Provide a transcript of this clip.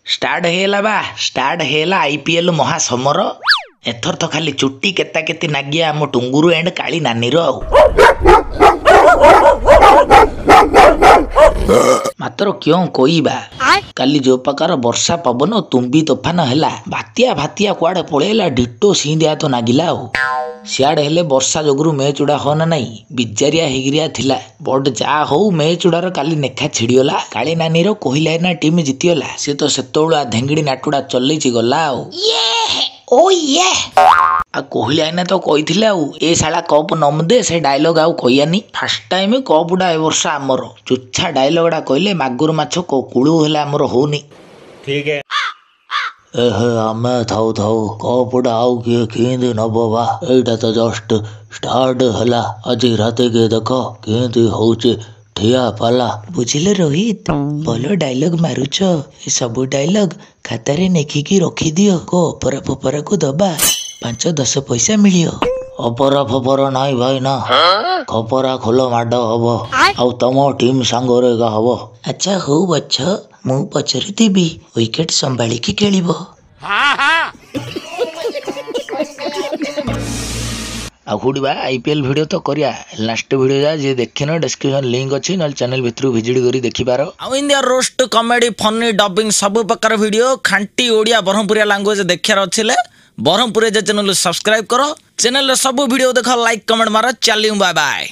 Start हेला बा start हेला IPL महासमर एथर तो खाली चुट्टी केता केती नागिया आम टुंगुरु एंड काली नानी रो मात्र क्यों कोईबा काली जो प्रकार वर्षा पवन तुम्बी तोफान हैला भातिया भातिया कुआडे पळेला डिटो सिंदिया तो नागिला सियाड़े हेले वर्षा जोगुरु मैच उड़ा हो ना नहीं बिजारिया हिगिरिया थिला बट जा हो मैच उड़ार काली नेखा छिड़ीगला काली नानी रो कोहिला ना टीम जीतीगला से तो सेतोळा धेंगड़ी नाटुड़ा चलैछि गला ओ ये आ कोहिला ना तो कहिथिला ए शाला कप नमदे से डायलॉग आउ कहियानी फर्स्ट टाइम कप उड़ा ए वर्ष आमर चुच्छा डायलॉगडा कहले मागुर माछ को कुळु हेला आमर होनी ठीक है एहे आमे थाउ थाउ कपड़ा आउ किए केंदी नबवा एटा तो जस्ट स्टार्ट हला आज राते के देखो केंदी होचे ठिया पाला बुझिले रोहित बोलो डायलॉग मारुछ ए सब डायलॉग खाता रे नेखिकी रखी दियो को अपरा फपरा को दबा 5-10 पैसा मिलियो अपरा फपरा नाई भाई ना खपरा खोलो माड हबो आउ तम टीम सांगरे गा हबो अच्छा हो बच्चा मु पछरी देबी विकेट संभाली की खेलिबो आखुड़ीबा आईपीएल वीडियो तो करिया लास्ट वीडियो जा जे देखिनो डिस्क्रिप्शन लिंक अछि नल चैनल भितरु विजिट करी देखि पारो आ India roast comedy funny dubbing सब प्रकार वीडियो खांटी ओडिया ब्रह्मपुरिया लैंग्वेज देखियार अछिले ब्रह्मपुरिया चैनल सब्सक्राइब करो चैनल सब वीडियो देखो लाइक कमेंट मारो चलियो बाय बाय।